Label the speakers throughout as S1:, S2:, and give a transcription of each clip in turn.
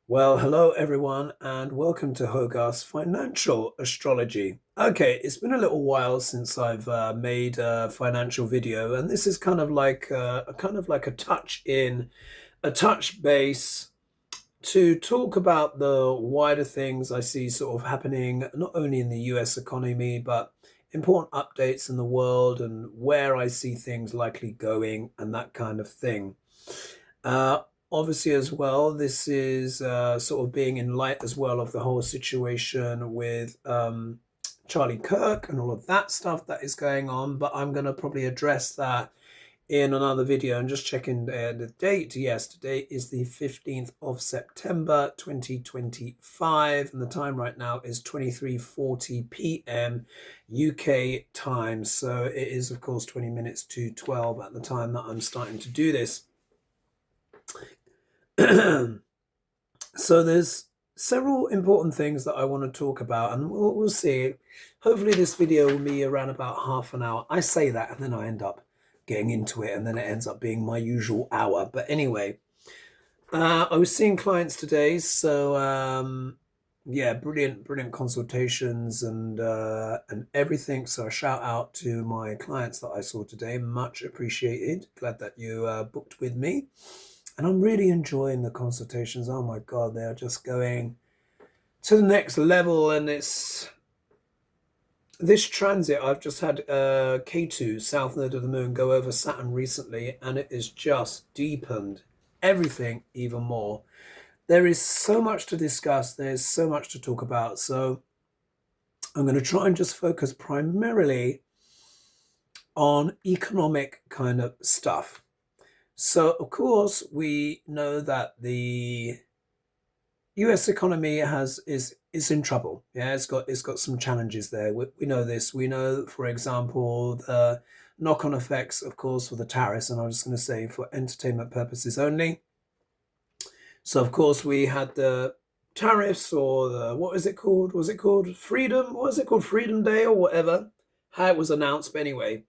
S1: Well, hello everyone, and welcome to Hogarth's Financial Astrology. Okay, it's been a little while since I've made a financial video, and this is kind of like a touch base to talk about the wider things I see sort of happening, not only in the US economy, but important updates in the world and where I see things likely going and that kind of thing. Uh, Obviously, as well, this is sort of being in light as well of the whole situation with Charlie Kirk and all of that stuff that is going on. But I'm going to probably address that in another video and just checking the date. Yes, today is the 15th of September 2025, and the time right now is 23:40 p.m. UK time. So it is, of course, 20 minutes to 12 at the time that I'm starting to do this. So there's several important things that I want to talk about, and we'll see. Hopefully this video will be around about half an hour. I say that and then I end up getting into it, and then it ends up being my usual hour. But anyway, I was seeing clients today, so yeah, brilliant consultations and everything. So a shout out to my clients that I saw today. Much appreciated. Glad that you booked with me. And I'm really enjoying the consultations. Oh my God, they are just going to the next level. And it's this transit. I've just had K2, South Node of the Moon, go over Saturn recently, and it has just deepened everything even more. There is so much to discuss. There's so much to talk about. So I'm going to try and just focus primarily on economic kind of stuff. So, of course, we know that the US economy is in trouble. Yeah, it's got some challenges there. We know this. We know, for example, the knock-on effects, of course, for the tariffs, and I'm just going to say for entertainment purposes only. So, of course, we had the tariffs, or the what is it called? Was it called Freedom? What is it called? Freedom Day or whatever? How it was announced. But anyway,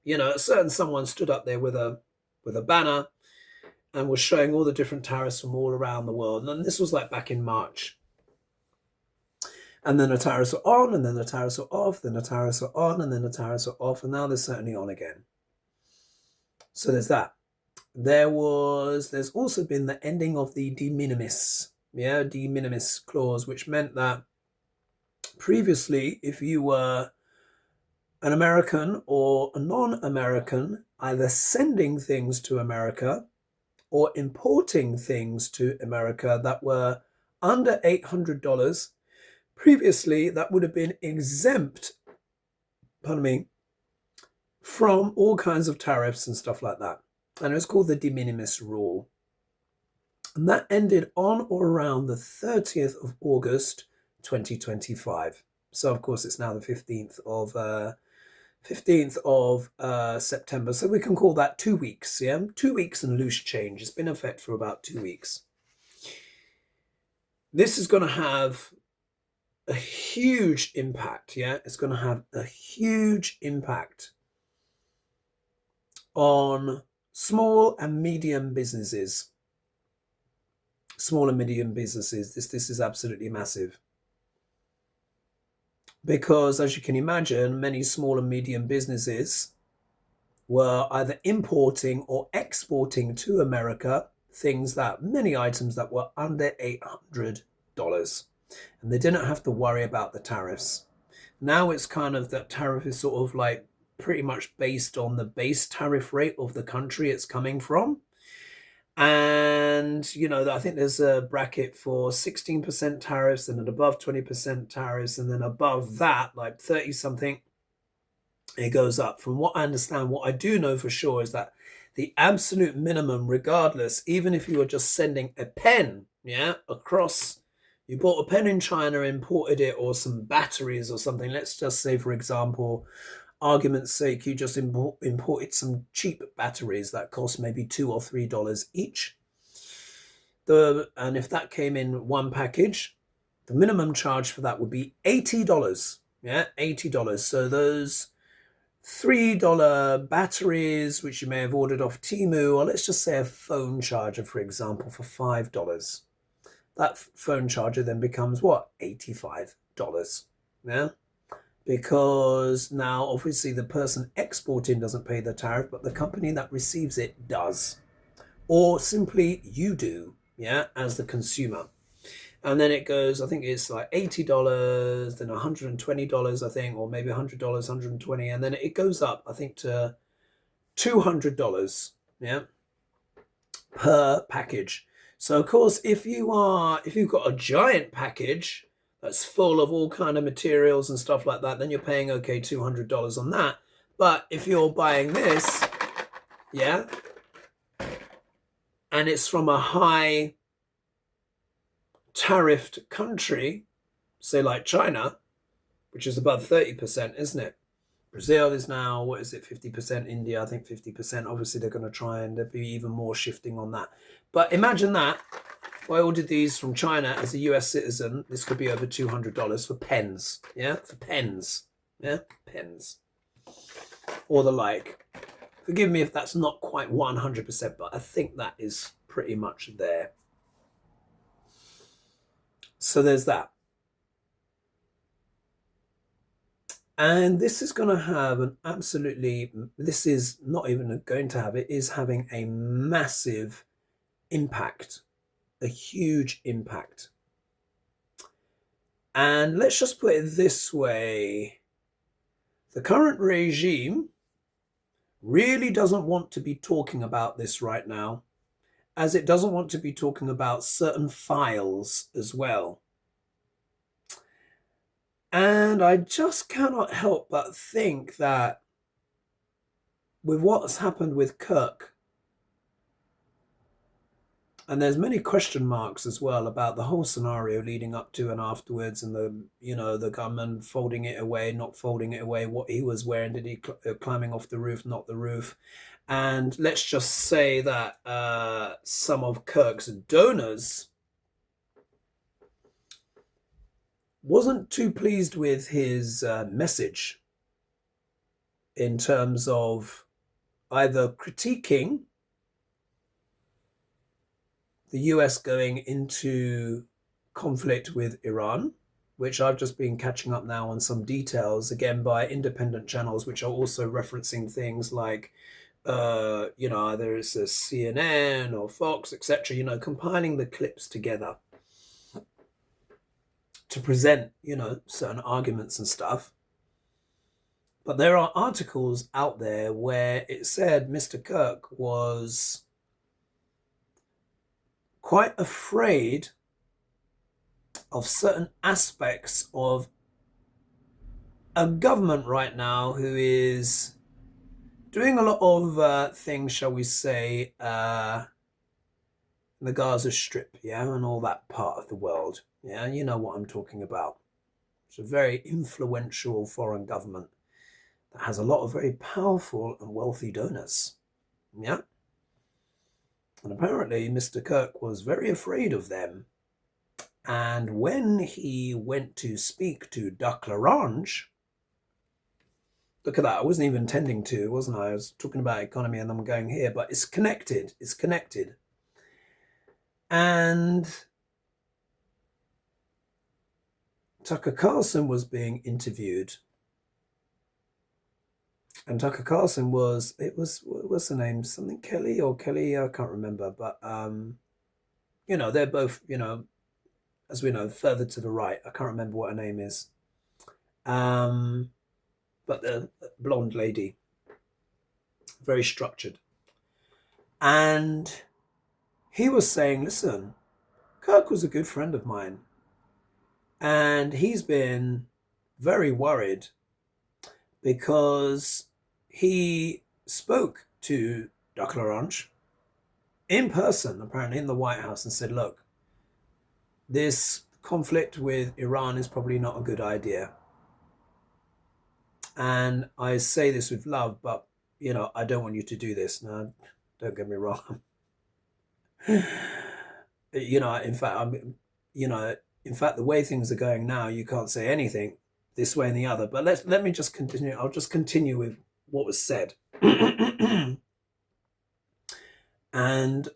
S1: a certain someone stood up there with a banner and was showing all the different tariffs from all around the world. And this was like back in March. And then the tariffs were on, and then the tariffs were off, then the tariffs were on, and then the tariffs were off, and now they're certainly on again. So there's that. There's also been the ending of the de minimis, de minimis clause, which meant that previously, if you were an American or a non-American, either sending things to America or importing things to America that were under $800, previously that would have been exempt, pardon me, from all kinds of tariffs and stuff like that. And it was called the de minimis rule. And that ended on or around the 30th of August, 2025. So, of course, it's now the 15th of September. So we can call that 2 weeks, yeah? 2 weeks and loose change. It's been in effect for about 2 weeks. This is going to have a huge impact, yeah? It's going to have a huge impact on small and medium businesses. Small and medium businesses. This is absolutely massive. Because, as you can imagine, many small and medium businesses were either importing or exporting to America many items that were under $800, and they didn't have to worry about the tariffs. Now it's kind of that tariff is sort of like pretty much based on the base tariff rate of the country it's coming from. And, I think there's a bracket for 16% tariffs, and then above 20% tariffs, and then above that, like 30 something, it goes up. From what I understand, what I do know for sure is that the absolute minimum, regardless, even if you were just sending a pen, across, you bought a pen in China, imported it, or some batteries or something. Let's just say, for example, argument's sake, you just imported some cheap batteries that cost maybe $2 or $3 each. And if that came in one package, the minimum charge for that would be $80. Yeah, $80. So those $3 batteries, which you may have ordered off Temu, or let's just say a phone charger, for example, for $5. that phone charger then becomes what? $85. Yeah. Because now obviously the person exporting doesn't pay the tariff, but the company that receives it does. Or simply you do, yeah, as the consumer. And then it goes, I think it's like $80, then $120, I think, or maybe $100, 120, and then it goes up, I think, to $200, yeah, per package. So of course, if you've got a giant package that's full of all kind of materials and stuff like that, then you're paying okay $200 on that. But if you're buying this, yeah, and it's from a high tariffed country, say like China, which is above 30%, isn't it? Brazil is now, what is it, 50%? India, I think 50%. Obviously, they're going to try and there'll be even more shifting on that. But imagine that. If I ordered these from China as a US citizen, this could be over $200 for pens. Yeah, for pens. Yeah, pens. Or the like. Forgive me if that's not quite 100%, but I think that is pretty much there. So there's that. And this is going to have an absolutely, this is not even going to have, it is having a massive impact, a huge impact. And let's just put it this way. The current regime really doesn't want to be talking about this right now, as it doesn't want to be talking about certain files as well. And I just cannot help but think that with what's happened with Kirk, and there's many question marks as well about the whole scenario leading up to and afterwards, and the gunman folding it away, not folding it away, what he was wearing, did he climbing off the roof, not the roof. And let's just say that some of Kirk's donors wasn't too pleased with his message in terms of either critiquing the US going into conflict with Iran, which I've just been catching up now on some details, again, by independent channels, which are also referencing things like, either it's a CNN or Fox, etc., compiling the clips together to present, certain arguments and stuff. But there are articles out there where it said Mr. Kirk was quite afraid of certain aspects of a government right now who is doing a lot of things, shall we say, in the Gaza Strip, yeah, and all that part of the world. Yeah, you know what I'm talking about. It's a very influential foreign government that has a lot of very powerful and wealthy donors. Yeah. And apparently Mr. Kirk was very afraid of them. And when he went to speak to Duck Larange, look at that, I wasn't even intending to, wasn't I? I was talking about economy and I'm going here, but it's connected. It's connected. And Tucker Carlson was being interviewed. And Tucker Carlson what's the name? Something Kelly or Kelly? I can't remember. But, they're both, as we know, further to the right. I can't remember what her name is. But the blonde lady, very structured. And he was saying, listen, Kirk was a good friend of mine. And he's been very worried because he spoke to Duck Larange in person, apparently in the White House, and said, look, this conflict with Iran is probably not a good idea. And I say this with love, but, I don't want you to do this. Now, don't get me wrong. In fact, the way things are going now, you can't say anything this way and the other. But let me just continue. I'll just continue with what was said. And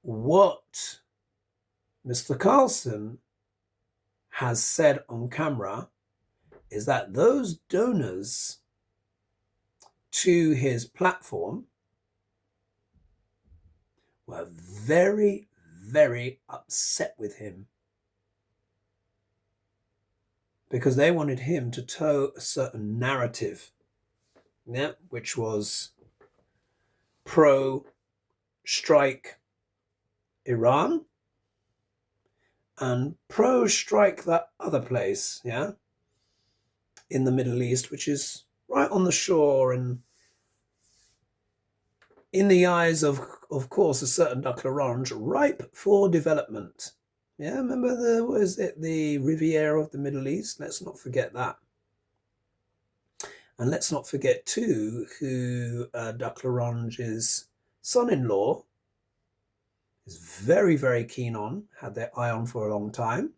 S1: what Mr. Carlson has said on camera is that those donors to his platform were very, very upset with him because they wanted him to toe a certain narrative, yeah, which was pro-strike Iran and pro-strike that other place, yeah, in the Middle East, which is right on the shore and in the eyes of course, a certain duck l'orange, ripe for development. Yeah, remember the Riviera of the Middle East? Let's not forget that. And let's not forget too who duck l'orange's son-in-law is very, very keen on, had their eye on for a long time.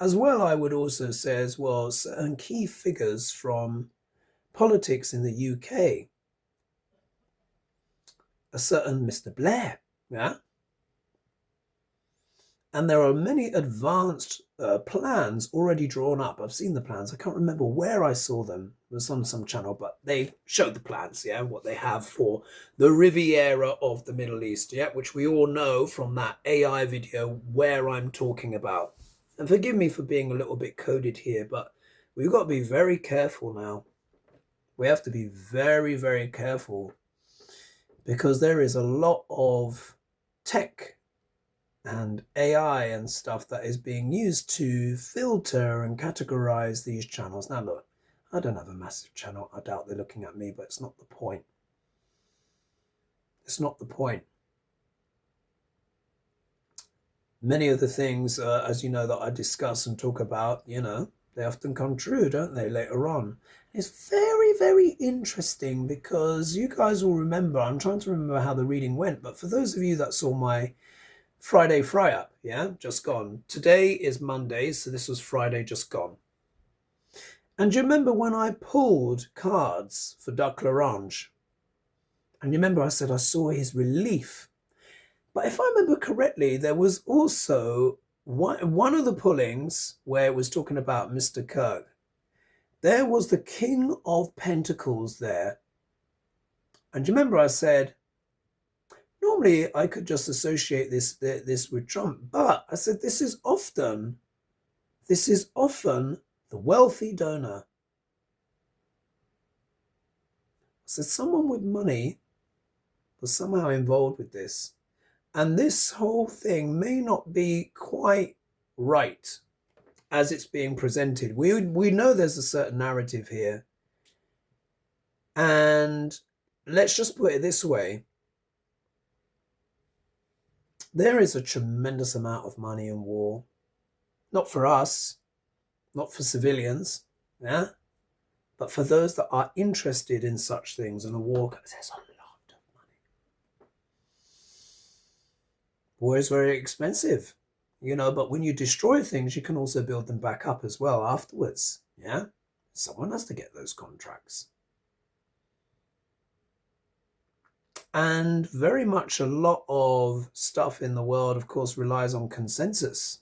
S1: As well, I would also say as well, certain key figures from politics in the UK. A certain Mr. Blair, yeah? And there are many advanced plans already drawn up. I've seen the plans. I can't remember where I saw them. It was on some channel, but they showed the plans, yeah, what they have for the Riviera of the Middle East, yeah, which we all know from that AI video where I'm talking about. And forgive me for being a little bit coded here, but we've got to be very careful now. We have to be very, very careful because there is a lot of tech and AI and stuff that is being used to filter and categorize these channels. Now look, I don't have a massive channel. I doubt they're looking at me, but it's not the point. It's not the point. Many of the things, as you know, that I discuss and talk about, you know, they often come true, don't they, later on. It's very, very interesting because you guys will remember, I'm trying to remember how the reading went, but for those of you that saw my Friday fry-up, yeah, just gone. Today is Monday, so this was Friday just gone. And do you remember when I pulled cards for Duck l'Orange? And you remember I said I saw his relief. But if I remember correctly, there was also one of the pullings where it was talking about Mr. Kirk. There was the King of Pentacles there. And do you remember I said, normally I could just associate this with Trump, but I said this is often the wealthy donor. I said someone with money was somehow involved with this. And this whole thing may not be quite right as it's being presented. We know there's a certain narrative here. And let's just put it this way. There is a tremendous amount of money in war. Not for us, not for civilians, yeah? But for those that are interested in such things, and a war, there's a lot of money. War is very expensive, you know, but when you destroy things, you can also build them back up as well afterwards, yeah? Someone has to get those contracts. And very much a lot of stuff in the world, of course, relies on consensus.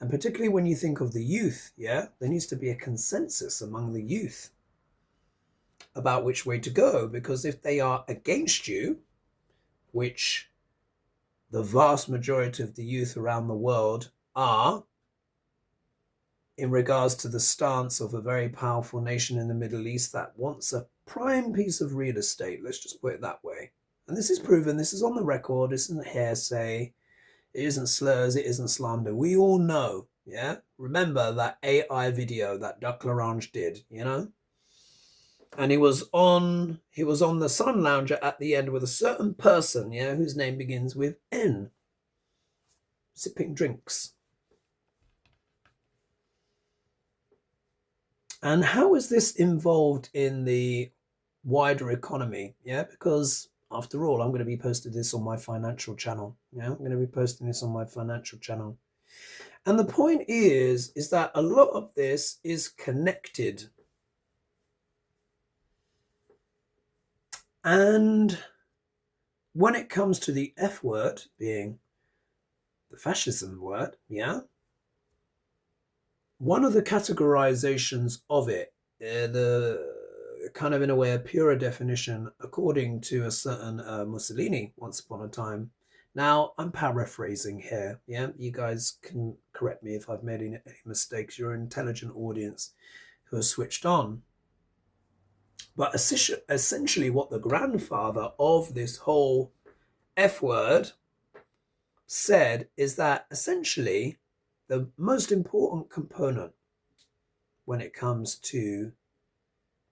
S1: And particularly when you think of the youth, yeah, there needs to be a consensus among the youth about which way to go. Because if they are against you, which the vast majority of the youth around the world are, in regards to the stance of a very powerful nation in the Middle East that wants a prime piece of real estate, let's just put it that way. And this is proven, this is on the record, this isn't hearsay, it isn't slurs, it isn't slander. We all know, yeah? Remember that AI video that Duck l'Orange did, you know? And he was on the Sun Lounger at the end with a certain person, yeah, whose name begins with N, sipping drinks. And how is this involved in the wider economy? Yeah, because after all, I'm going to be posting this on my financial channel. Yeah, I'm going to be posting this on my financial channel. And the point is that a lot of this is connected. And when it comes to the F word being the fascism word, yeah, one of the categorizations of it, the kind of in a way a purer definition, according to a certain Mussolini once upon a time. Now, I'm paraphrasing here, yeah? You guys can correct me if I've made any mistakes. You're an intelligent audience who are switched on. But essentially, what the grandfather of this whole F word said is that essentially the most important component when it comes to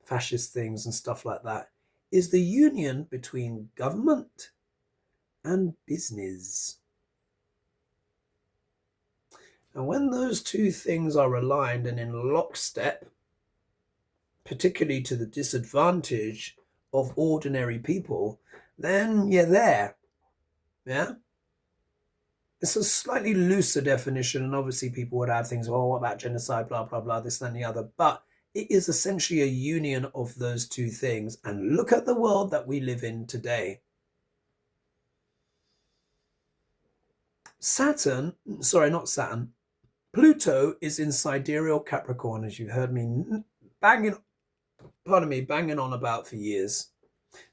S1: fascist things and stuff like that is the union between government and business. And when those two things are aligned and in lockstep, particularly to the disadvantage of ordinary people, then you're there. Yeah? It's a slightly looser definition, and obviously people would add things, well, what about genocide, blah, blah, blah, this, that, and the other. But it is essentially a union of those two things. And look at the world that we live in today. Pluto is in sidereal Capricorn, as you've heard me banging on about for years.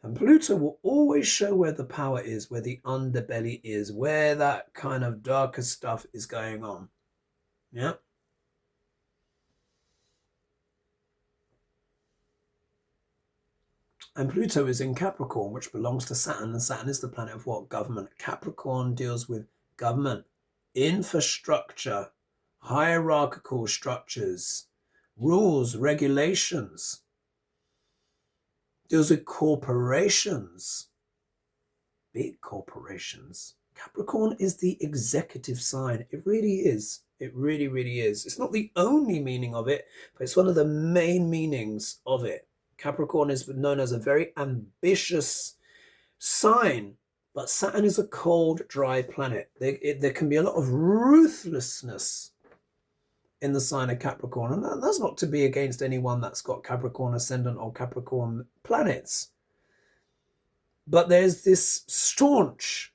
S1: And Pluto will always show where the power is, where the underbelly is, where that kind of darker stuff is going on. Yeah. And Pluto is in Capricorn, which belongs to Saturn. And Saturn is the planet of what? Government. Capricorn deals with government, infrastructure, hierarchical structures, rules, regulations. Deals with corporations, big corporations. Capricorn is the executive sign. It really is. It really, really is. It's not the only meaning of it, but it's one of the main meanings of it. Capricorn is known as a very ambitious sign, but Saturn is a cold, dry planet. There can be a lot of ruthlessness in the sign of Capricorn, and that's not to be against anyone that's got Capricorn ascendant or Capricorn planets. But there's this staunch,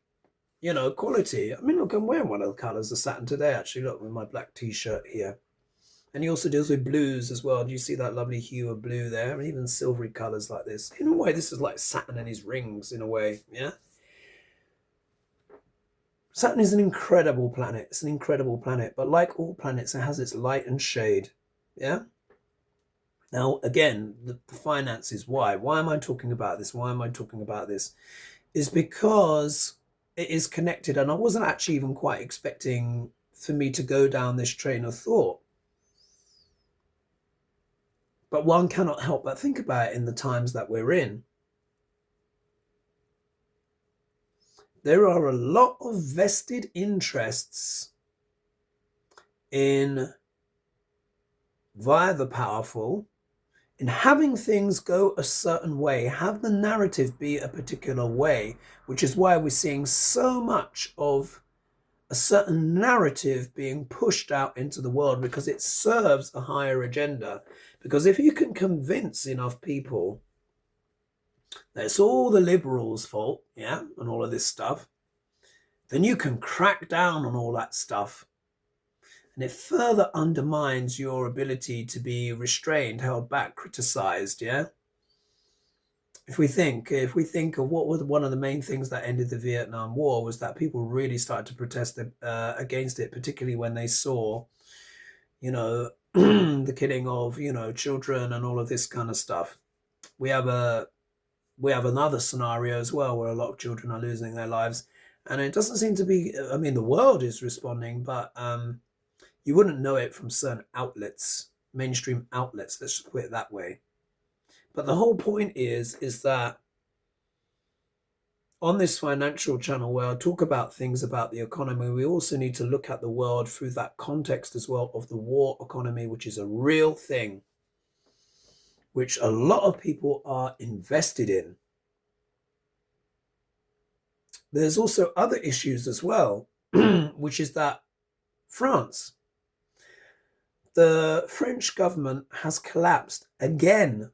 S1: quality. I mean, look, I'm wearing one of the colors of Saturn today, actually. Look, with my black t-shirt here. And he also deals with blues as well. Do you see that lovely hue of blue there? And even silvery colors like this. In a way, this is like Saturn and his rings, in a way, yeah? Saturn is an incredible planet. It's an incredible planet. But like all planets, it has its light and shade, yeah? Now, again, the finances, why? Why am I talking about this? Why am I talking about this? Is because it is connected. And I wasn't actually even quite expecting for me to go down this train of thought. But one cannot help but think about it in the times that we're in. There are a lot of vested interests via the powerful, in having things go a certain way, have the narrative be a particular way, which is why we're seeing so much of a certain narrative being pushed out into the world, because it serves a higher agenda. Because if you can convince enough people that it's all the liberals' fault, yeah, and all of this stuff, then you can crack down on all that stuff. And it further undermines your ability to be restrained, held back, criticized, yeah? If we think of what was one of the main things that ended the Vietnam War, was that people really started to protest against it, particularly when they saw, the killing of, children and all of this kind of stuff. We have another scenario as well where a lot of children are losing their lives. And it doesn't seem to be, I mean, the world is responding, but you wouldn't know it from certain outlets, mainstream outlets, let's put it that way. But the whole point is that on this financial channel where I talk about things about the economy, we also need to look at the world through that context as well of the war economy, which is a real thing, which a lot of people are invested in. There's also other issues as well, which is that the French government has collapsed again.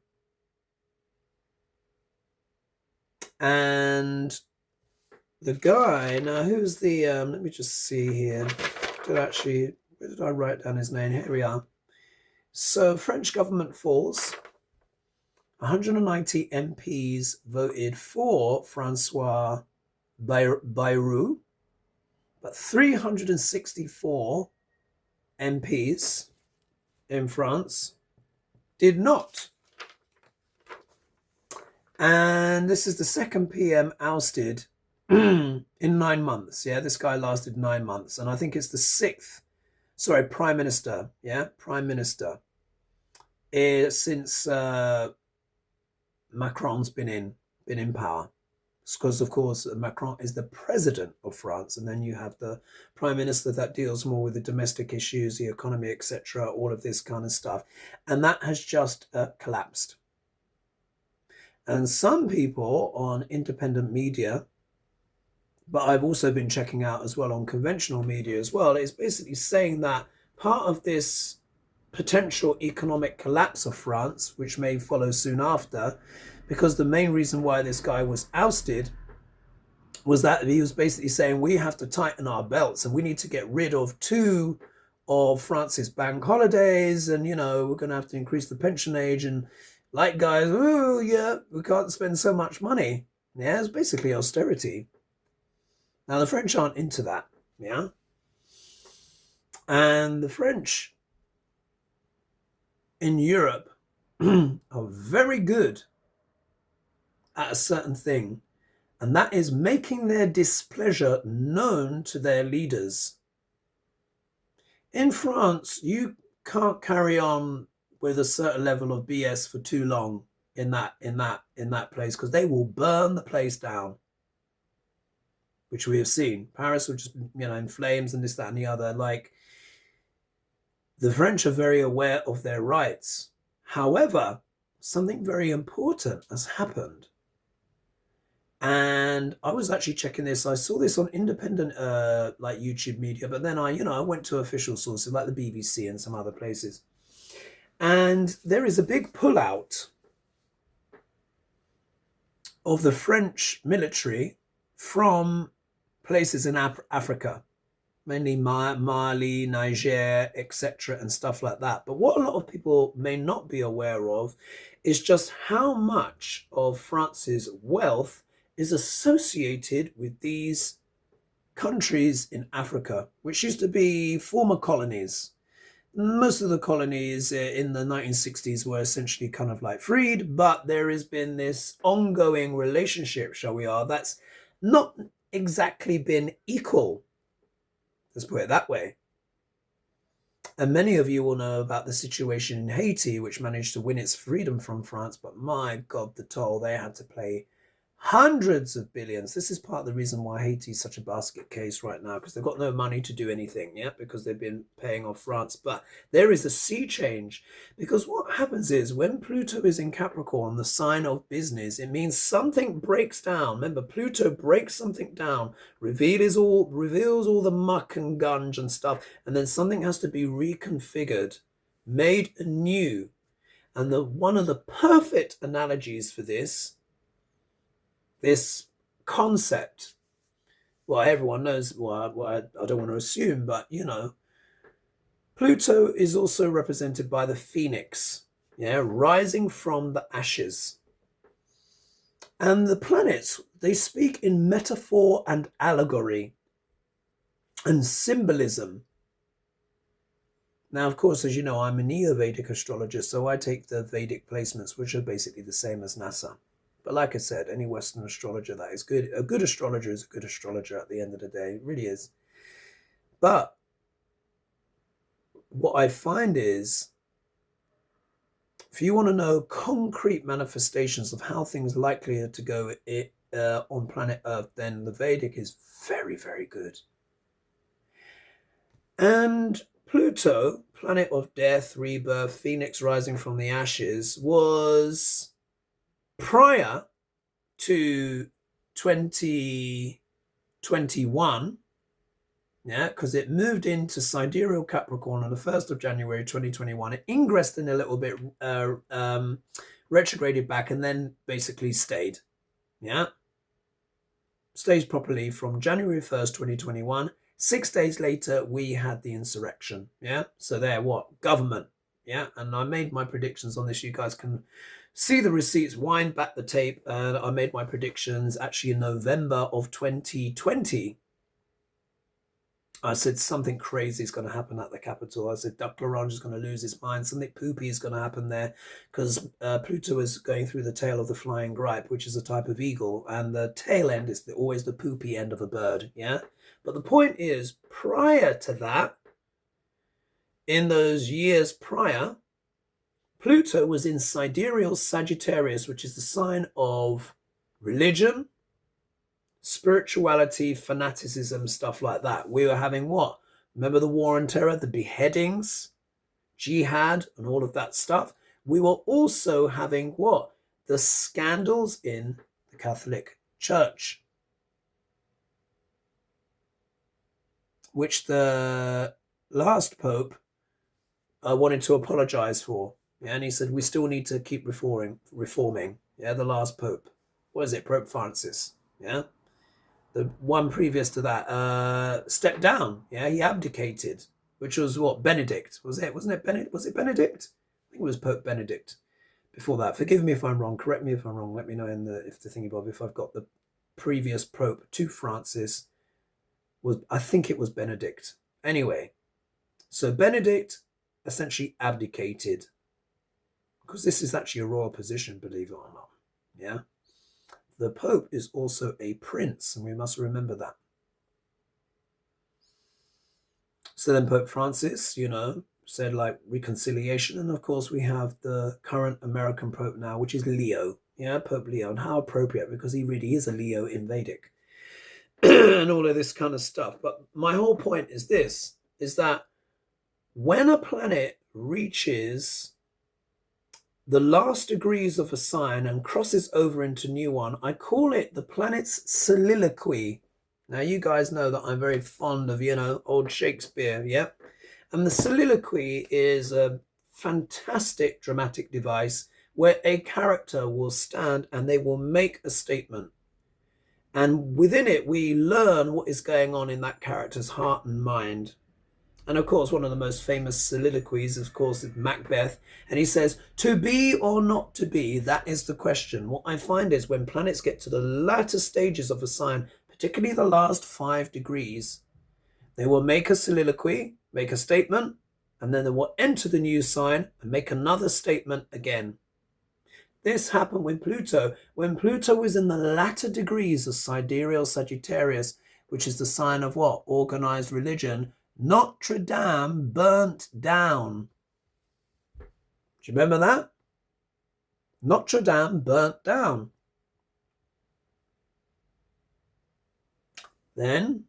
S1: And the guy, now who's the, let me just see here. Where did I write down his name? Here we are. So French government falls. 190 MPs voted for Francois Bayrou, but 364 MPs in France did not. And this is the second PM ousted in 9 months. Yeah, this guy lasted 9 months. And I think it's the Prime Minister. Yeah, Prime Minister. Since Macron's been in power. Because, of course, Macron is the president of France. And then you have the Prime Minister that deals more with the domestic issues, the economy, etc., all of this kind of stuff. And that has just collapsed. And some people on independent media, but I've also been checking out as well on conventional media as well, is basically saying that part of this potential economic collapse of France, which may follow soon after, because the main reason why this guy was ousted was that he was basically saying we have to tighten our belts and we need to get rid of 2 of France's bank holidays, and we're going to have to increase the pension age, and like guys, oh yeah, we can't spend so much money. Yeah, it's basically austerity. Now the French aren't into that, yeah, and the French in Europe are very good at a certain thing, and that is making their displeasure known to their leaders. In France, you can't carry on with a certain level of BS for too long in that place, because they will burn the place down, which we have seen. Paris will just in flames and this, that, and the other. Like, the French are very aware of their rights. However, something very important has happened. And I was actually checking this. I saw this on independent like YouTube media, but then I went to official sources like the BBC and some other places. And there is a big pullout of the French military from places in Africa, mainly Mali, Niger, etc., and stuff like that. But what a lot of people may not be aware of is just how much of France's wealth is associated with these countries in Africa, which used to be former colonies. Most of the colonies in the 1960s were essentially kind of like freed, but there has been this ongoing relationship, shall we are, that's not exactly been equal. Let's put it that way. And many of you will know about the situation in Haiti, which managed to win its freedom from France, but my God, the toll they had to pay. Hundreds of billions. This is part of the reason why Haiti is such a basket case right now, because they've got no money to do anything, yeah, because they've been paying off France. But there is a sea change, because what happens is when Pluto is in Capricorn, the sign of business, it means something breaks down. Remember, Pluto breaks something down, reveals all the muck and gunge and stuff, and then something has to be reconfigured, made anew. And one of the perfect analogies for this concept, well, everyone knows, well, I don't want to assume, but Pluto is also represented by the phoenix, yeah, rising from the ashes. And the planets, they speak in metaphor and allegory and symbolism. Now, of course, as you know, I'm a Neo-Vedic astrologer, so I take the Vedic placements, which are basically the same as NASA. But like I said, any Western astrologer that is good, a good astrologer is a good astrologer at the end of the day. It really is. But what I find is, if you want to know concrete manifestations of how things likely are to go on planet Earth, then the Vedic is very, very good. And Pluto, planet of death, rebirth, phoenix rising from the ashes, was prior to 2021, yeah, because it moved into sidereal Capricorn on the 1st of January 2021. It ingressed in a little bit, retrograded back, and then basically stayed, yeah. staged properly from January 1st, 2021. 6 days later, we had the insurrection. Yeah. So there, what? Government. Yeah. And I made my predictions on this. You guys can see the receipts, wind back the tape. And I made my predictions actually in November of 2020. I said something crazy is going to happen at the Capitol. I said Duck Larange is going to lose his mind. Something poopy is going to happen there because Pluto is going through the tail of the flying gripe, which is a type of eagle. And the tail end is always the poopy end of a bird. Yeah. But the point is, prior to that, in those years prior, Pluto was in sidereal Sagittarius, which is the sign of religion, spirituality, fanaticism, stuff like that. We were having what? Remember the war on terror, the beheadings, jihad, and all of that stuff? We were also having what? The scandals in the Catholic Church, which the last Pope wanted to apologize for. Yeah, and he said, we still need to keep reforming. Yeah, the last Pope. What is it? Pope Francis. Yeah. The one previous to that stepped down. Yeah, he abdicated, which was what? Benedict. Was it? Wasn't it Benedict? Was it Benedict? I think it was Pope Benedict before that. Forgive me if I'm wrong. Correct me if I'm wrong. Let me know in the thingy bob if I've got the previous Pope to Francis was, I think it was Benedict. Anyway, so Benedict essentially abdicated because this is actually a royal position, believe it or not. Yeah. The Pope is also a prince, and we must remember that. So then Pope Francis, said like reconciliation. And of course, we have the current American Pope now, which is Leo. Yeah, Pope Leo. And how appropriate, because he really is a Leo in Vedic and all of this kind of stuff. But my whole point is this, is that when a planet reaches the last degrees of a sign and crosses over into new one, I call it the planet's soliloquy. Now, you guys know that I'm very fond of, old Shakespeare, yep. And the soliloquy is a fantastic dramatic device where a character will stand and they will make a statement. And within it, we learn what is going on in that character's heart and mind. And of course, one of the most famous soliloquies, of course, is Macbeth. And he says, to be or not to be, that is the question. What I find is when planets get to the latter stages of a sign, particularly the last 5 degrees, they will make a soliloquy, make a statement, and then they will enter the new sign and make another statement again. This happened with Pluto. When Pluto was in the latter degrees of sidereal Sagittarius, which is the sign of what? Organized religion, Notre Dame burnt down. Do you remember that? Notre Dame burnt down. Then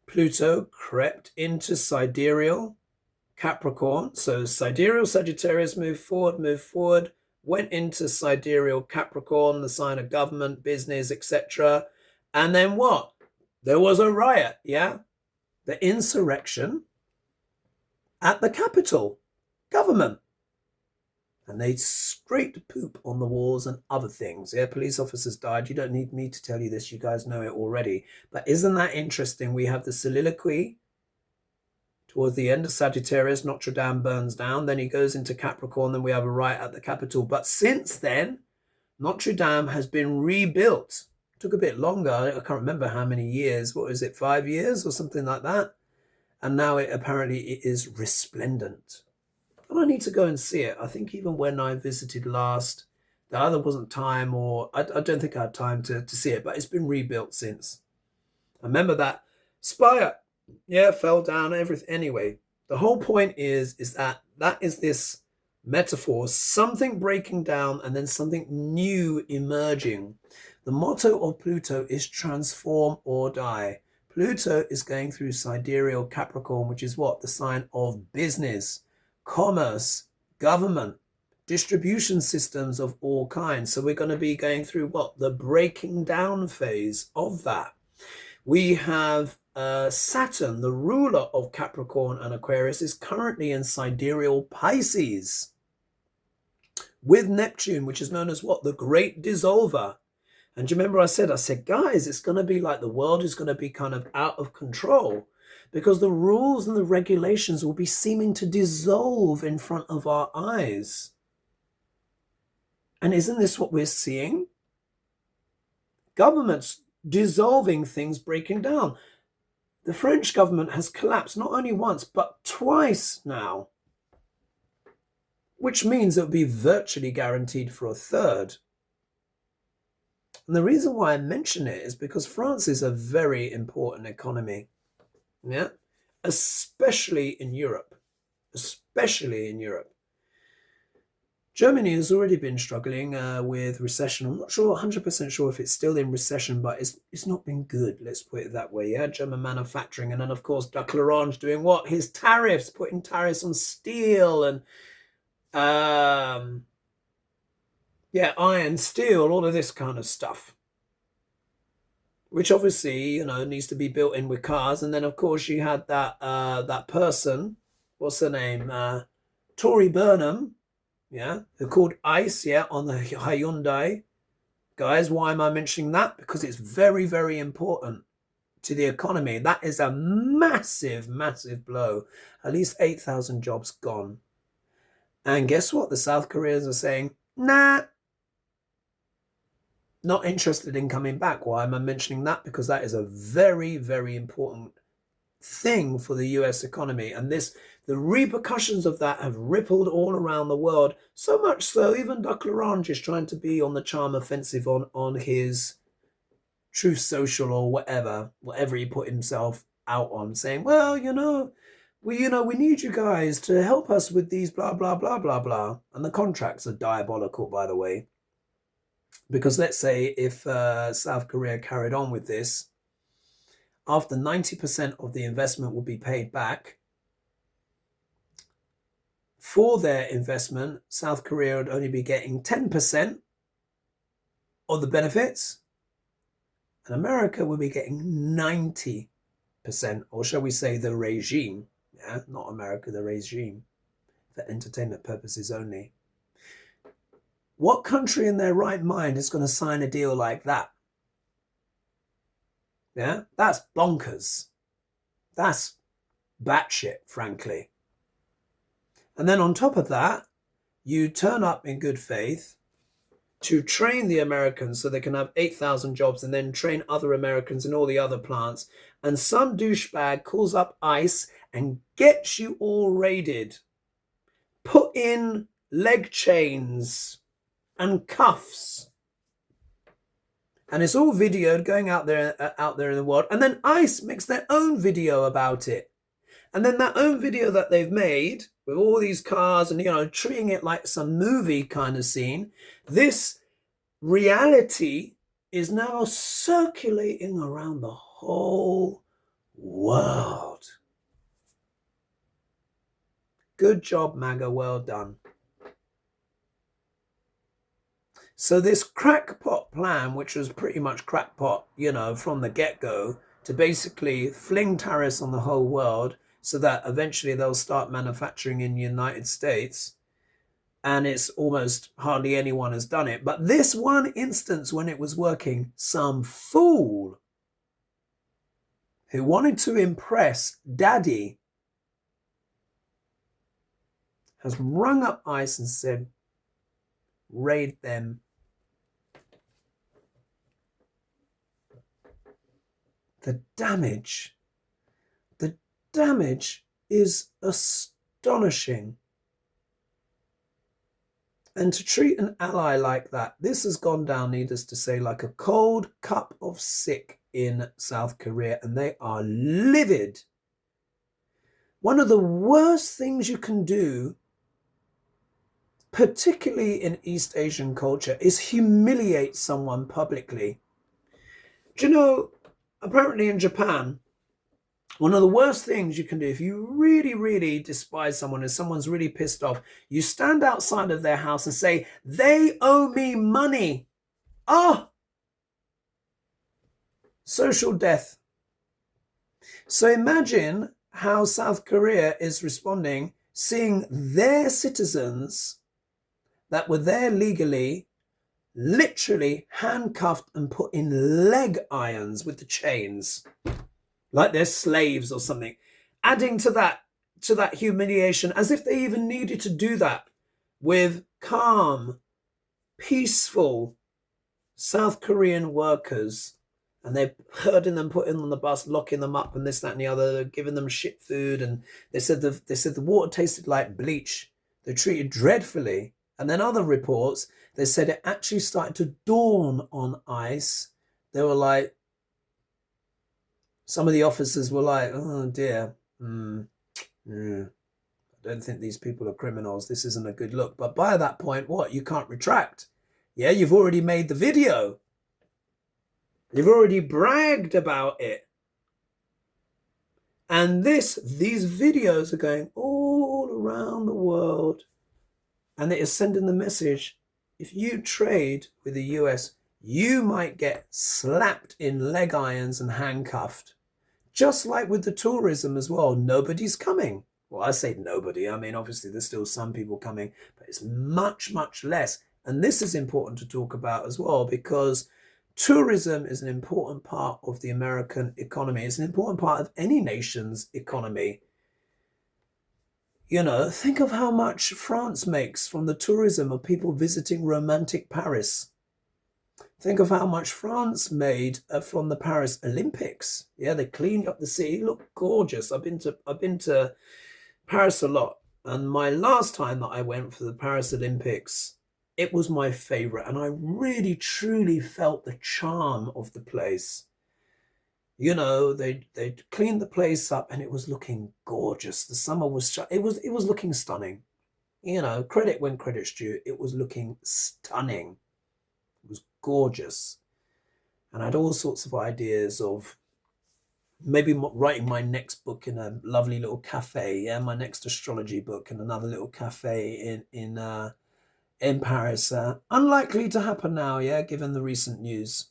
S1: Pluto crept into sidereal Capricorn. So sidereal Sagittarius moved forward, went into sidereal Capricorn, the sign of government, business, etc. And then what? There was a riot, yeah? The insurrection at the Capitol, government. And they scraped poop on the walls and other things. Yeah, police officers died. You don't need me to tell you this. You guys know it already. But isn't that interesting? We have the soliloquy towards the end of Sagittarius. Notre Dame burns down. Then he goes into Capricorn. Then we have a riot at the Capitol. But since then, Notre Dame has been rebuilt. Took a bit longer. I can't remember how many years. What is it, 5 years or something like that? And now it is resplendent. And I need to go and see it. I think even when I visited last, there either wasn't time or I don't think I had time to see it, but it's been rebuilt since. I remember that spire, yeah, fell down, everything. Anyway, the whole point is that is this metaphor, something breaking down and then something new emerging. The motto of Pluto is transform or die. Pluto is going through sidereal Capricorn, which is what? The sign of business, commerce, government, distribution systems of all kinds. So we're going to be going through what? The breaking down phase of that. We have Saturn, the ruler of Capricorn and Aquarius, is currently in sidereal Pisces with Neptune, which is known as what? The Great Dissolver. And do you remember I said, guys, it's going to be like the world is going to be kind of out of control because the rules and the regulations will be seeming to dissolve in front of our eyes. And isn't this what we're seeing? Governments dissolving, things breaking down. The French government has collapsed not only once, but twice now, which means it will be virtually guaranteed for a third. And the reason why I mention it is because France is a very important economy, yeah, especially in Europe, especially in Europe. Germany has already been struggling with recession. I'm not sure, 100% sure if it's still in recession, but it's not been good. Let's put it that way. Yeah, German manufacturing, and then of course Duck L'Orange doing what? His tariffs, putting tariffs on steel and yeah, iron, steel, all of this kind of stuff, which obviously needs to be built in with cars. And then of course you had that person, what's her name, Tory Burnham. Yeah, they're called ICE, yeah, on the Hyundai. Guys, why am I mentioning that? Because it's very, very important to the economy. That is a massive, massive blow. At least 8,000 jobs gone. And guess what? The South Koreans are saying, nah, not interested in coming back. Why am I mentioning that? Because that is a very, very important thing for the US economy. And the repercussions of that have rippled all around the world, so much so even Duck L'Orange is trying to be on the charm offensive on his Truth Social or whatever he put himself out on, saying, well, we need you guys to help us with these blah blah blah blah blah. And the contracts are diabolical, by the way, because let's say if South Korea carried on with this, after 90% of the investment will be paid back. For their investment, South Korea would only be getting 10% of the benefits, and America will be getting 90%, or shall we say the regime, yeah, not America, the regime, for entertainment purposes only. What country in their right mind is going to sign a deal like that? Yeah, that's bonkers. That's batshit, frankly. And then on top of that, you turn up in good faith to train the Americans so they can have 8,000 jobs and then train other Americans in all the other plants. And some douchebag calls up ICE and gets you all raided, put in leg chains and cuffs. And it's all videoed going out there in the world. And then ICE makes their own video about it. And then that own video that they've made with all these cars and, treating it like some movie kind of scene, this reality is now circulating around the whole world. Good job, MAGA. Well done. So this crackpot plan, which was pretty much crackpot, from the get-go, to basically fling tariffs on the whole world so that eventually they'll start manufacturing in the United States. And it's almost hardly anyone has done it. But this one instance when it was working, some fool who wanted to impress daddy has rung up ICE and said, raid them. The damage is astonishing. And to treat an ally like that, this has gone down, needless to say, like a cold cup of sick in South Korea, and they are livid. One of the worst things you can do, particularly in East Asian culture, is humiliate someone publicly. Do you know, apparently in Japan, one of the worst things you can do if you really, really despise someone and someone's really pissed off, you stand outside of their house and say, they owe me money. Oh, social death. So imagine how South Korea is responding, seeing their citizens that were there legally literally handcuffed and put in leg irons with the chains, like they're slaves or something, adding to that humiliation, as if they even needed to do that with calm, peaceful South Korean workers. And they're herding them, putting them on the bus, locking them up, and this, that, and the other, giving them shit food. And they said the water tasted like bleach. They're treated dreadfully. And then other reports, they said it actually started to dawn on ICE. They were like, some of the officers were like, oh dear, I don't think these people are criminals. This isn't a good look. But by that point, what? You can't retract. Yeah, you've already made the video. You've already bragged about it. And these videos are going all around the world. And it is sending the message, if you trade with the US, you might get slapped in leg irons and handcuffed. Just like with the tourism as well. Nobody's coming. Well, I say nobody. I mean, obviously, there's still some people coming, but it's much, much less. And this is important to talk about as well, because tourism is an important part of the American economy. It's an important part of any nation's economy. You know, think of how much France makes from the tourism of people visiting romantic Paris. Think of how much France made from the Paris Olympics. Yeah, they cleaned up the city. Look gorgeous. I've been to Paris a lot. And my last time that I went for the Paris Olympics, it was my favorite. And I really, truly felt the charm of the place. You know, they cleaned the place up and it was looking gorgeous. The summer was, it was looking stunning. You know, credit when credit's due. It was looking stunning. It was gorgeous. And I had all sorts of ideas of maybe writing my next book in a lovely little cafe. Yeah, my next astrology book in another little cafe in Paris. Unlikely to happen now, yeah, given the recent news.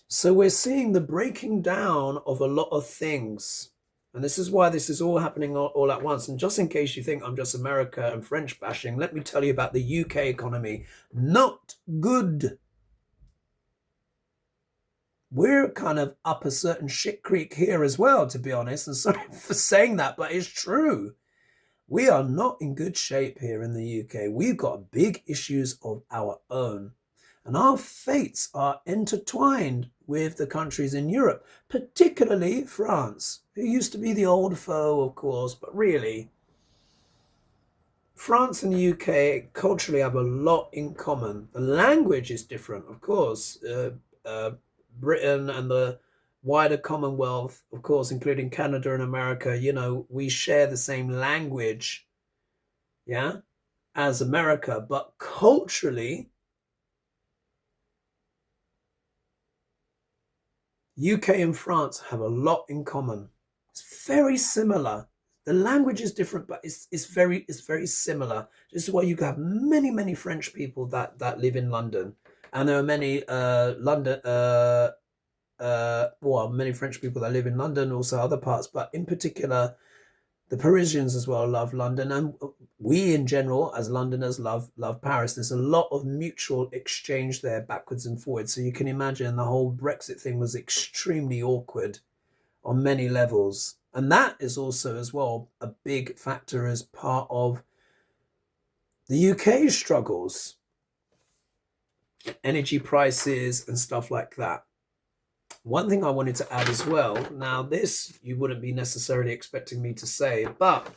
S1: So we're seeing the breaking down of a lot of things. And this is why this is all happening all at once. And just in case you think I'm just America and French bashing, let me tell you about the UK economy. Not good. We're kind of up a certain shit creek here as well, to be honest. And sorry for saying that, but it's true. We are not in good shape here in the UK. We've got big issues of our own. And our fates are intertwined with the countries in Europe, particularly France, who used to be the old foe, of course, but really, France and the UK culturally have a lot in common. The language is different, of course. Britain and the wider Commonwealth, of course, including Canada and America, you know, we share the same language, yeah, as America, but culturally, UK and France have a lot in common. It's very similar. The language is different, but it's very similar. This is why you have many French people that live in London, and there are many many French people that live in London, also other parts, but in particular, the Parisians as well love London, and we in general as Londoners love Paris. There's a lot of mutual exchange there, backwards and forwards. So you can imagine the whole Brexit thing was extremely awkward on many levels. And that is also as well a big factor as part of the UK's struggles, energy prices and stuff like that. One thing I wanted to add as well, now this you wouldn't be necessarily expecting me to say, but,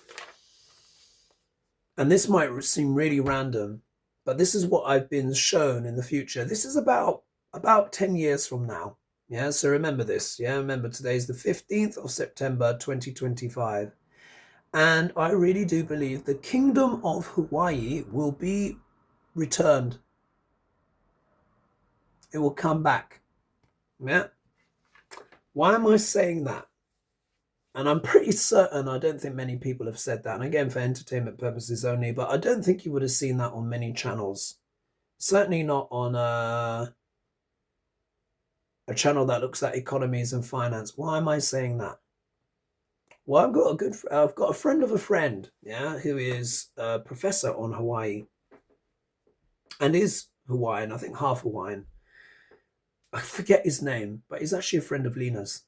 S1: and this might seem really random, but this is what I've been shown in the future. This is about 10 years from now. Yeah, so remember this. Yeah, remember today's the 15th of September, 2025. And I really do believe the Kingdom of Hawaii will be returned. It will come back. Yeah. Why am I saying that? And I'm pretty certain, I don't think many people have said that. And again, for entertainment purposes only, but I don't think you would have seen that on many channels. Certainly not on a channel that looks at economies and finance. Why am I saying that? Well, I've got a friend of a friend, yeah, who is a professor on Hawaii. and is Hawaiian, I think half Hawaiian. I forget his name, but he's actually a friend of Lena's.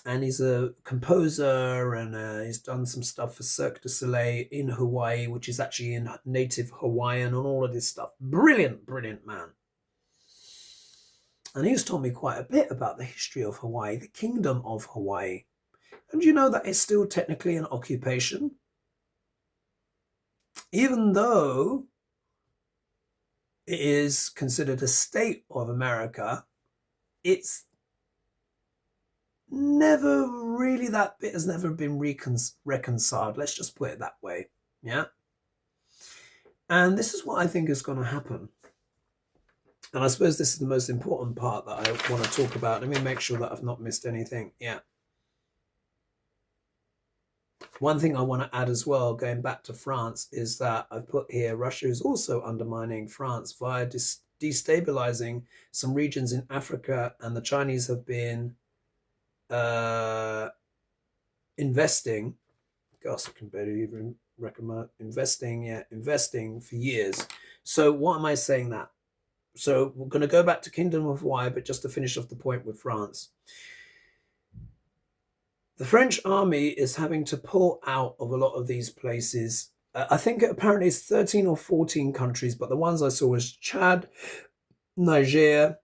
S1: And he's a composer, and he's done some stuff for Cirque du Soleil in Hawaii, which is actually in native Hawaiian and all of this stuff. Brilliant, brilliant man. And he's told me quite a bit about the history of Hawaii, the Kingdom of Hawaii. And you know that it's still technically an occupation? Even though it is considered a state of America, it's never really, that bit has never been reconciled. Let's just put it that way. Yeah. And this is what I think is going to happen. And I suppose this is the most important part that I want to talk about. Let me make sure that I've not missed anything. Yeah. One thing I want to add as well, going back to France, is that I've put here Russia is also undermining France via destabilizing some regions in Africa, and the Chinese have been investing. Gosh, I can barely even recommend investing for years. So what am I saying that? So we're going to go back to Kingdom of Hawaii, but just to finish off the point with France. The French army is having to pull out of a lot of these places. I think apparently it's 13 or 14 countries, but the ones I saw was Chad, Niger,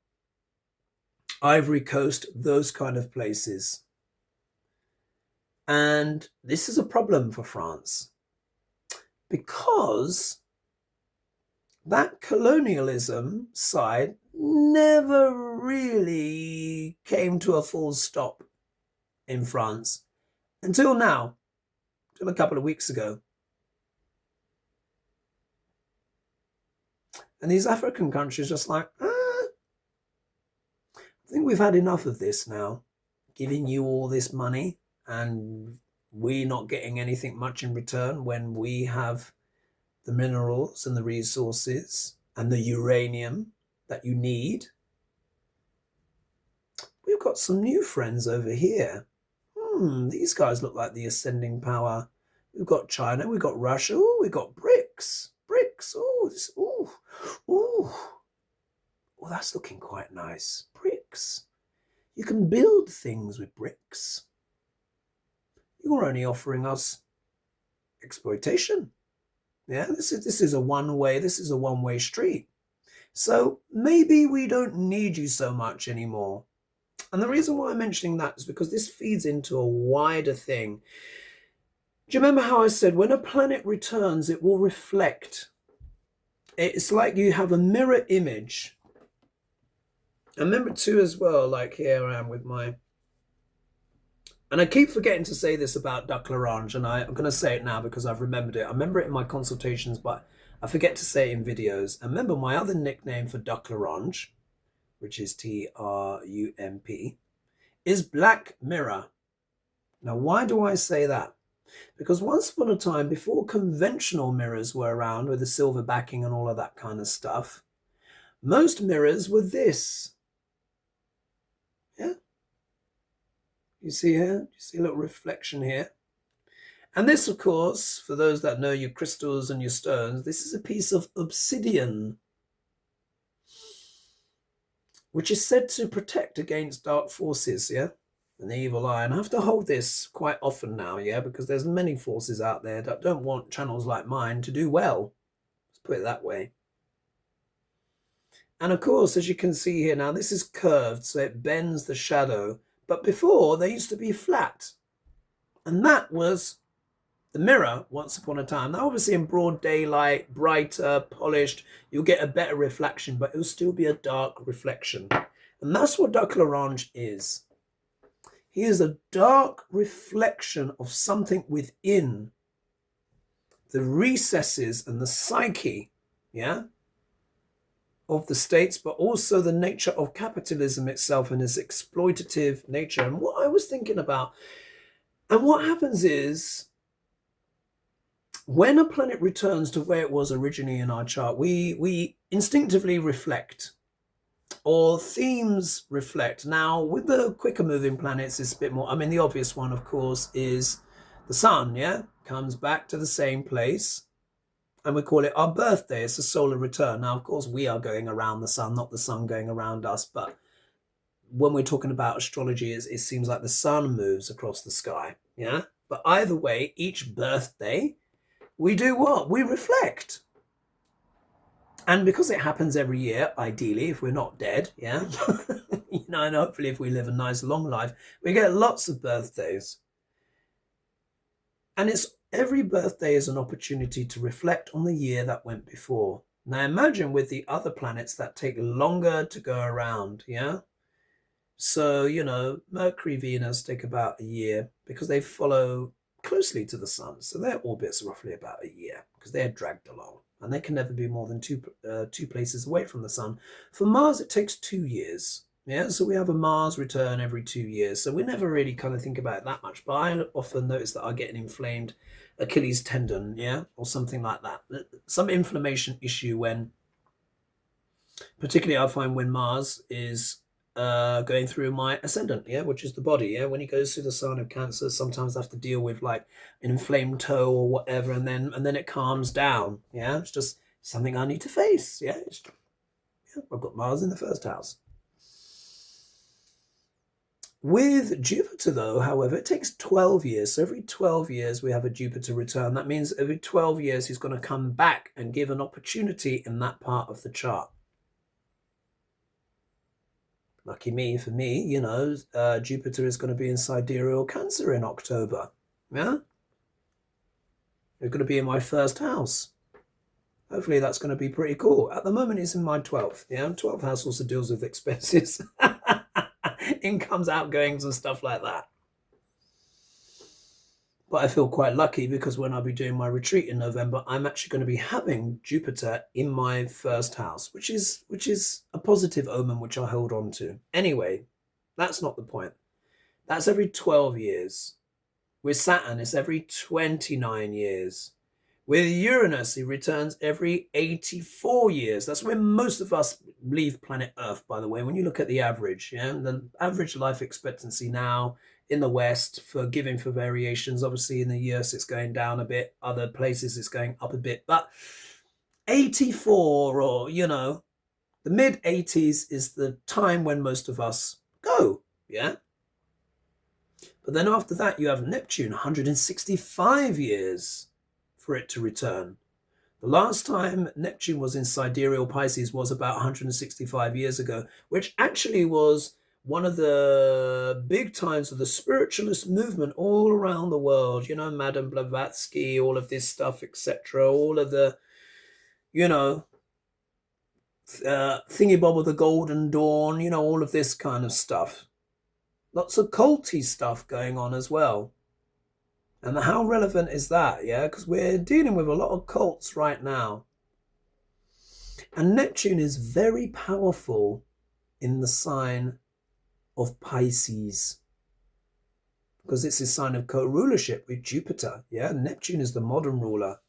S1: Ivory Coast, those kind of places. And this is a problem for France because that colonialism side never really came to a full stop in France until now, until a couple of weeks ago. And these African countries just like, I think we've had enough of this now, giving you all this money and we not getting anything much in return when we have the minerals and the resources and the uranium that you need. We've got some new friends over here. These guys look like the ascending power. We've got China, we've got Russia, oh, we've got BRICS. Oh, that's looking quite nice. BRICS. You can build things with BRICS. You're only offering us exploitation. Yeah, this is a one-way street. So maybe we don't need you so much anymore. And the reason why I'm mentioning that is because this feeds into a wider thing. Do you remember how I said when a planet returns, it will reflect? It's like you have a mirror image. And remember too as well, like here I am with my... And I keep forgetting to say this about Duck L'Orange, and I'm going to say it now because I've remembered it. I remember it in my consultations, but I forget to say it in videos. And remember my other nickname for Duck L'Orange, which is TRUMP, is Black Mirror. Now, why do I say that? Because once upon a time, before conventional mirrors were around with the silver backing and all of that kind of stuff, most mirrors were this. Yeah? You see here? You see a little reflection here? And this, of course, for those that know your crystals and your stones, this is a piece of obsidian, which is said to protect against dark forces, yeah? And the evil eye. And I have to hold this quite often now, yeah? Because there's many forces out there that don't want channels like mine to do well. Let's put it that way. And of course, as you can see here now, this is curved, so it bends the shadow. But before, they used to be flat. And that was the mirror once upon a time. Now, obviously in broad daylight, brighter, polished, you'll get a better reflection, but it'll still be a dark reflection. And that's what Duck L'Orange is. He is a dark reflection of something within the recesses and the psyche, yeah, of the states, but also the nature of capitalism itself and its exploitative nature. And what I was thinking about, and what happens is, when a planet returns to where it was originally in our chart, we instinctively reflect, or themes reflect. Now, with the quicker moving planets, it's a bit more, I mean, the obvious one, of course, is the sun, yeah? Comes back to the same place And we call it our birthday. It's a solar return. Now, of course, we are going around the sun, not the sun going around us. But when we're talking about astrology, it seems like the sun moves across the sky. Yeah. But either way, each birthday, we do what? We reflect. And because it happens every year, ideally, if we're not dead, yeah, and hopefully if we live a nice long life, we get lots of birthdays. And it's every birthday is an opportunity to reflect on the year that went before. Now imagine with the other planets that take longer to go around, yeah? So, Mercury, Venus take about a year because they follow closely to the sun. So their orbit's roughly about a year because they're dragged along. And they can never be more than two places away from the sun. For Mars, it takes 2 years. Yeah, so we have a Mars return every 2 years. So we never really kind of think about it that much. But I often notice that I get an inflamed Achilles tendon, yeah, or something like that. Some inflammation issue when, particularly I find when Mars is going through my ascendant, yeah, which is the body, yeah. When he goes through the sign of Cancer, sometimes I have to deal with like an inflamed toe or whatever, and then it calms down. Yeah, it's just something I need to face. Yeah, I've got Mars in the first house. With Jupiter, though, however, it takes 12 years. So every 12 years we have a Jupiter return. That means every 12 years he's going to come back and give an opportunity in that part of the chart. Lucky me, for me, Jupiter is going to be in sidereal Cancer in October. Yeah? It's going to be in my first house. Hopefully that's going to be pretty cool. At the moment, it's in my 12th. Yeah, 12th house also deals with expenses, incomes, outgoings, and stuff like that. But I feel quite lucky because when I'll be doing my retreat in November, I'm actually going to be having Jupiter in my first house, which is a positive omen, which I hold on to. Anyway, that's not the point. That's every 12 years. With Saturn, it's every 29 years. With Uranus, he returns every 84 years. That's when most of us leave planet Earth, by the way, when you look at the average. Yeah, the average life expectancy now in the West, forgiving for variations. Obviously, in the US, it's going down a bit. Other places, it's going up a bit. But 84 or, the mid-80s is the time when most of us go. Yeah. But then after that, you have Neptune, 165 years for it to return. The last time Neptune was in sidereal Pisces was about 165 years ago, which actually was one of the big times of the spiritualist movement all around the world. Madame Blavatsky, all of this stuff, etc. All of the, thingy bob of the Golden Dawn, all of this kind of stuff. Lots of culty stuff going on as well. And how relevant is that? Yeah, because we're dealing with a lot of cults right now. And Neptune is very powerful in the sign of Pisces because it's a sign of co-rulership with Jupiter. Yeah, Neptune is the modern ruler.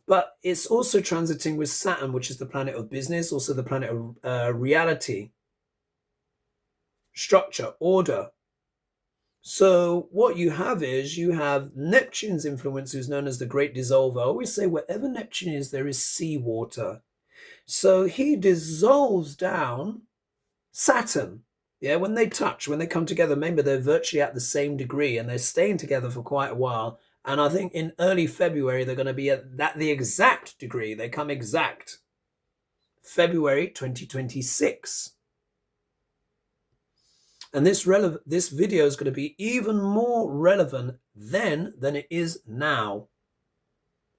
S1: But it's also transiting with Saturn, which is the planet of business, also the planet of reality, structure, order. So what you have is you have Neptune's influence, who's known as the Great Dissolver. I always say wherever Neptune is, there is seawater. So he dissolves down Saturn. Yeah, when they touch, when they come together, remember they're virtually at the same degree and they're staying together for quite a while. And I think in early February, they're going to be at the exact degree. They come exact. February 2026. And this video is going to be even more relevant then than it is now,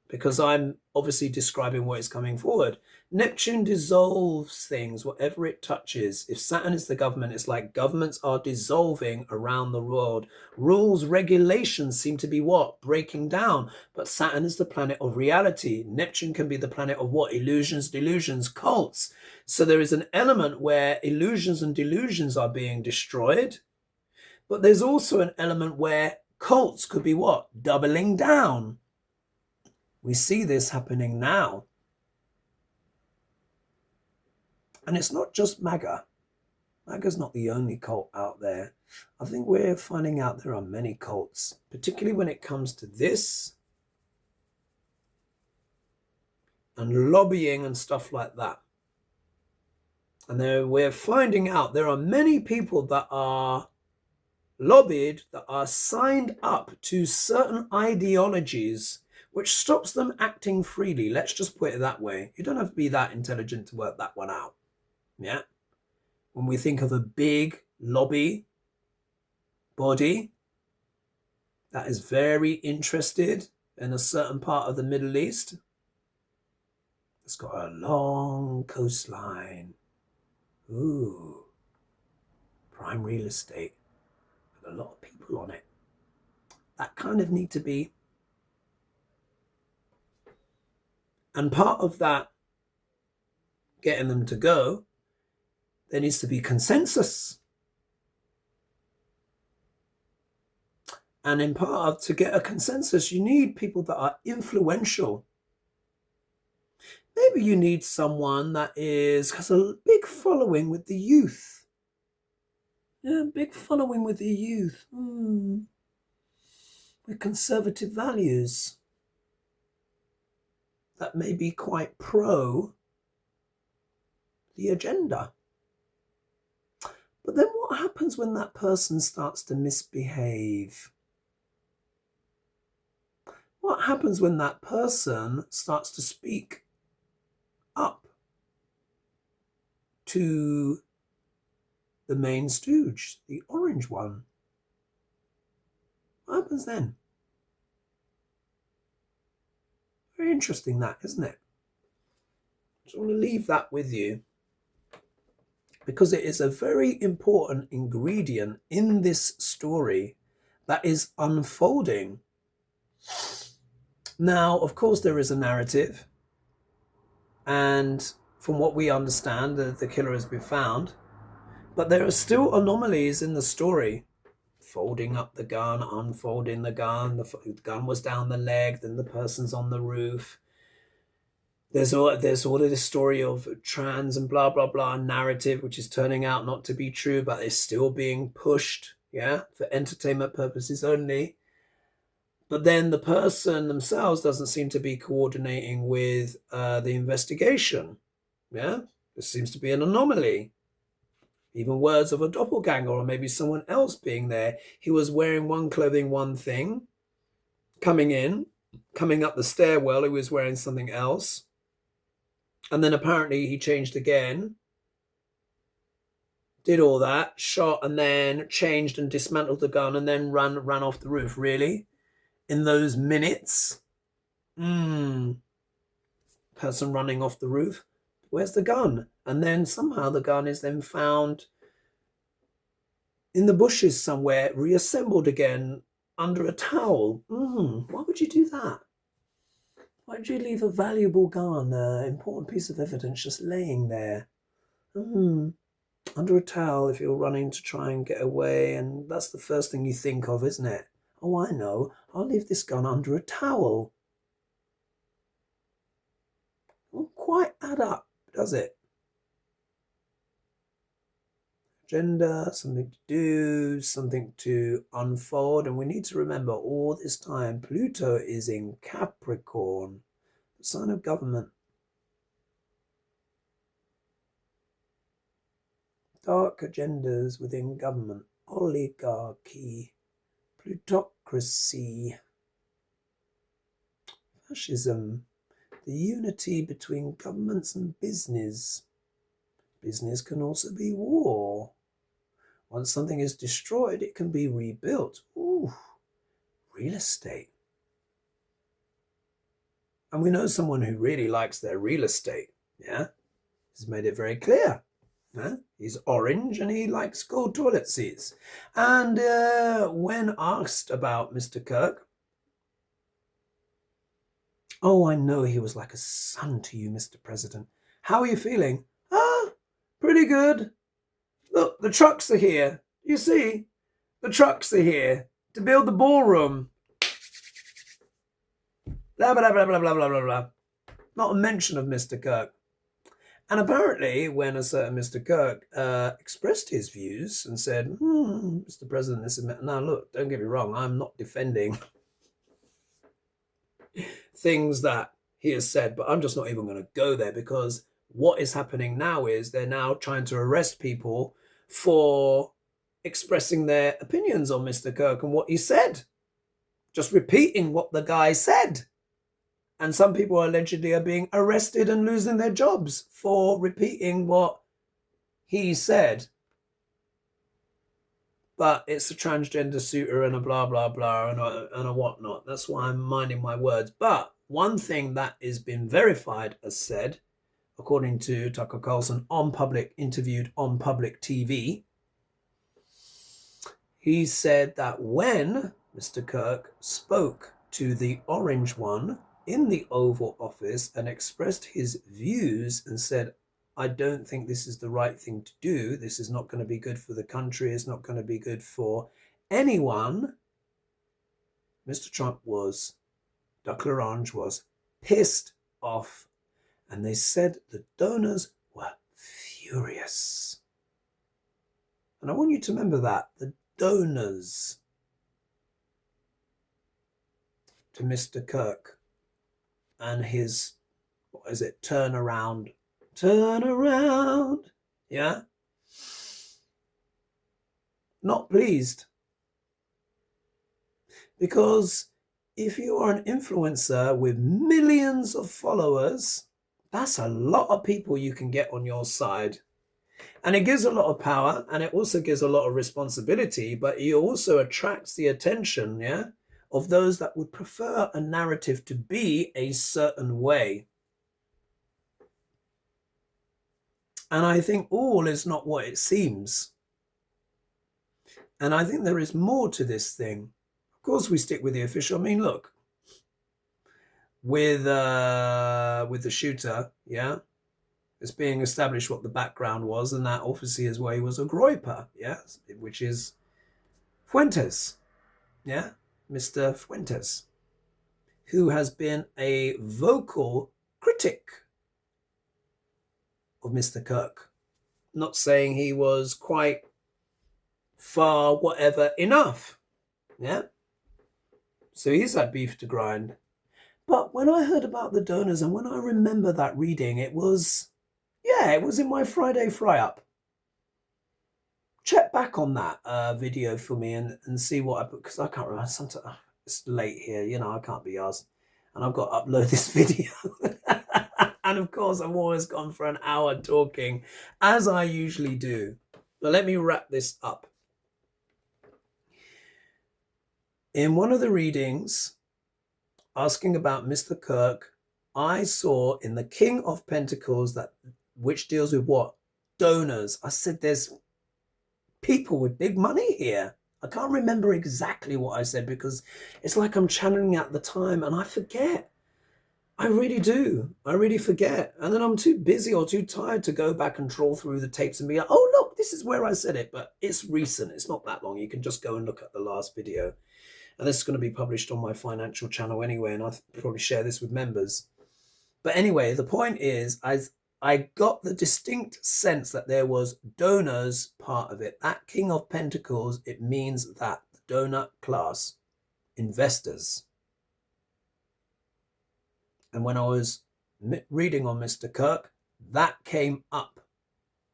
S1: because I'm obviously describing what is coming forward. Neptune dissolves things, whatever it touches. If Saturn is the government, it's like governments are dissolving around the world. Rules, regulations seem to be what? Breaking down. But Saturn is the planet of reality. Neptune can be the planet of what? Illusions, delusions, cults. So there is an element where illusions and delusions are being destroyed. But there's also an element where cults could be what? Doubling down. We see this happening now. And it's not just MAGA. MAGA's not the only cult out there. I think we're finding out there are many cults, particularly when it comes to this. and lobbying and stuff like that. And we're finding out there are many people that are lobbied, that are signed up to certain ideologies which stops them acting freely. Let's just put it that way. You don't have to be that intelligent to work that one out. Yeah. When we think of a big lobby body that is very interested in a certain part of the Middle East, it's got a long coastline. Ooh, prime real estate with a lot of people on it. That kind of need to be. And part of that, getting them to go, there needs to be consensus. And in part of, to get a consensus, you need people that are influential. Maybe you need someone that has a big following with the youth. Yeah, big following with the youth. With conservative values. That may be quite pro the agenda. But then what happens when that person starts to misbehave? What happens when that person starts to speak up to the main stooge, the orange one? What happens then? Very interesting that, isn't it? I just want to leave that with you because it is a very important ingredient in this story that is unfolding. Now, of course, there is a narrative, and from what we understand, the killer has been found, but there are still anomalies in the story. Folding up the gun, unfolding the gun, the gun was down the leg, then the person's on the roof. There's all of this story of trans and blah, blah, blah narrative, which is turning out not to be true, but is still being pushed, yeah, for entertainment purposes only. But then the person themselves doesn't seem to be coordinating with the investigation, yeah? There seems to be an anomaly. Even words of a doppelganger or maybe someone else being there. He was wearing one clothing, one thing. Coming up the stairwell, he was wearing something else. And then apparently he changed again. Did all that, shot, and then changed and dismantled the gun and then ran off the roof. Really? In those minutes? Person running off the roof. Where's the gun? And then somehow the gun is then found in the bushes somewhere, reassembled again under a towel. Why would you do that? Why would you leave a valuable gun, an important piece of evidence just laying there? Under a towel if you're running to try and get away, and that's the first thing you think of, isn't it? Oh, I know. I'll leave this gun under a towel. Won't quite add up, does it? Agenda, something to do, something to unfold. And we need to remember all this time, Pluto is in Capricorn, the sign of government. Dark agendas within government, oligarchy, plutocracy, fascism, the unity between governments and business. Business can also be war. Once something is destroyed, it can be rebuilt. Ooh, real estate. And we know someone who really likes their real estate. Yeah, he's made it very clear. He's orange and he likes gold toilet seats. And when asked about Mr. Kirk, oh, I know he was like a son to you, Mr. President. How are you feeling? Pretty good. Look, the trucks are here. You see, the trucks are here to build the ballroom. Blah, blah, blah, blah, blah, blah, blah, blah. Not a mention of Mr. Kirk. And apparently, when a certain Mr. Kirk expressed his views and said, Mr. President, this is... Now, look, don't get me wrong. I'm not defending things that he has said, but I'm just not even going to go there, because what is happening now is they're now trying to arrest people for expressing their opinions on Mr. Kirk and what he said, just repeating what the guy said. And some people allegedly are being arrested and losing their jobs for repeating what he said. But it's a transgender suitor and a blah, blah, blah, and a whatnot. That's why I'm minding my words. But one thing that has been verified as said, according to Tucker Carlson, interviewed on public TV, he said that when Mr. Kirk spoke to the orange one in the Oval Office and expressed his views and said, I don't think this is the right thing to do. This is not going to be good for the country. It's not going to be good for anyone. Mr. Trump Duck Orange was pissed off. And they said the donors were furious. And I want you to remember that. The donors to Mr. Kirk and his, turn around, yeah? Not pleased. Because if you are an influencer with millions of followers, that's a lot of people you can get on your side. And it gives a lot of power, and it also gives a lot of responsibility, but it also attracts the attention, yeah, of those that would prefer a narrative to be a certain way. And I think all is not what it seems. And I think there is more to this thing. Of course, we stick with the official. I mean, look, with the shooter, yeah, it's being established what the background was, and that obviously is why he was a groyper, yeah, which is Fuentes, yeah, Mr. Fuentes, who has been a vocal critic of Mr. Kirk. Not saying he was quite far whatever enough, yeah. So he's had beef to grind. But when I heard about the donors and when I remember that reading, it was in my Friday fry-up. Check back on that video for me and see what I put, because I can't remember. Sometimes it's late here, you know, I can't be asked. And I've got to upload this video. And of course, I've always gone for an hour talking, as I usually do. But let me wrap this up. In one of the readings, asking about Mr. Kirk, I saw in the King of Pentacles, which deals with what? Donors. I said there's people with big money here. I can't remember exactly what I said because it's like I'm channeling at the time and I forget. I really do. I really forget. And then I'm too busy or too tired to go back and trawl through the tapes and be like, oh, look, this is where I said it. But it's recent. It's not that long. You can just go and look at the last video. And this is going to be published on my financial channel anyway, and I'll probably share this with members. But anyway, the point is, I got the distinct sense that there was donors part of it. That King of Pentacles, it means that the donor class, investors. And when I was reading on Mr. Kirk, that came up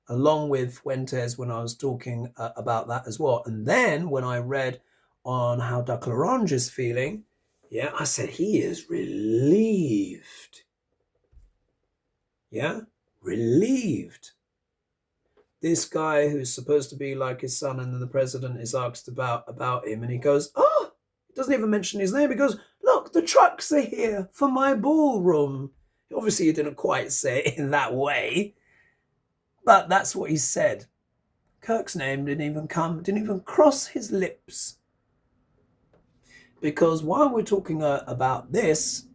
S1: along with Fuentes when I was talking about that as well. And then when I read on how Duck Orange is feeling, yeah, I said he is relieved. Yeah, relieved. This guy who's supposed to be like his son, and then the president is asked about him, and he goes, oh, he doesn't even mention his name. He goes, look, the trucks are here for my ballroom. Obviously, he didn't quite say it in that way, but that's what he said. Kirk's name didn't even cross his lips. Because while we're talking about this,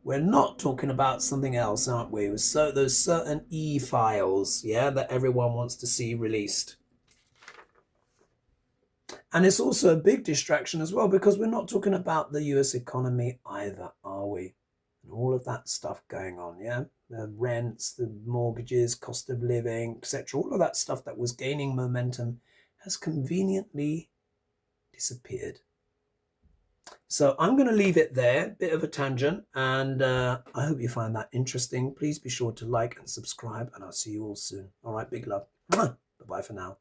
S1: we're not talking about something else, aren't we? So those certain e-files, yeah, that everyone wants to see released. And it's also a big distraction as well, because we're not talking about the US economy either, are we? And all of that stuff going on, yeah? The rents, the mortgages, cost of living, etc. All of that stuff that was gaining momentum has conveniently disappeared. So I'm going to leave it there, bit of a tangent, and I hope you find that interesting. Please be sure to like and subscribe, and I'll see you all soon. All right, big love. Bye-bye for now.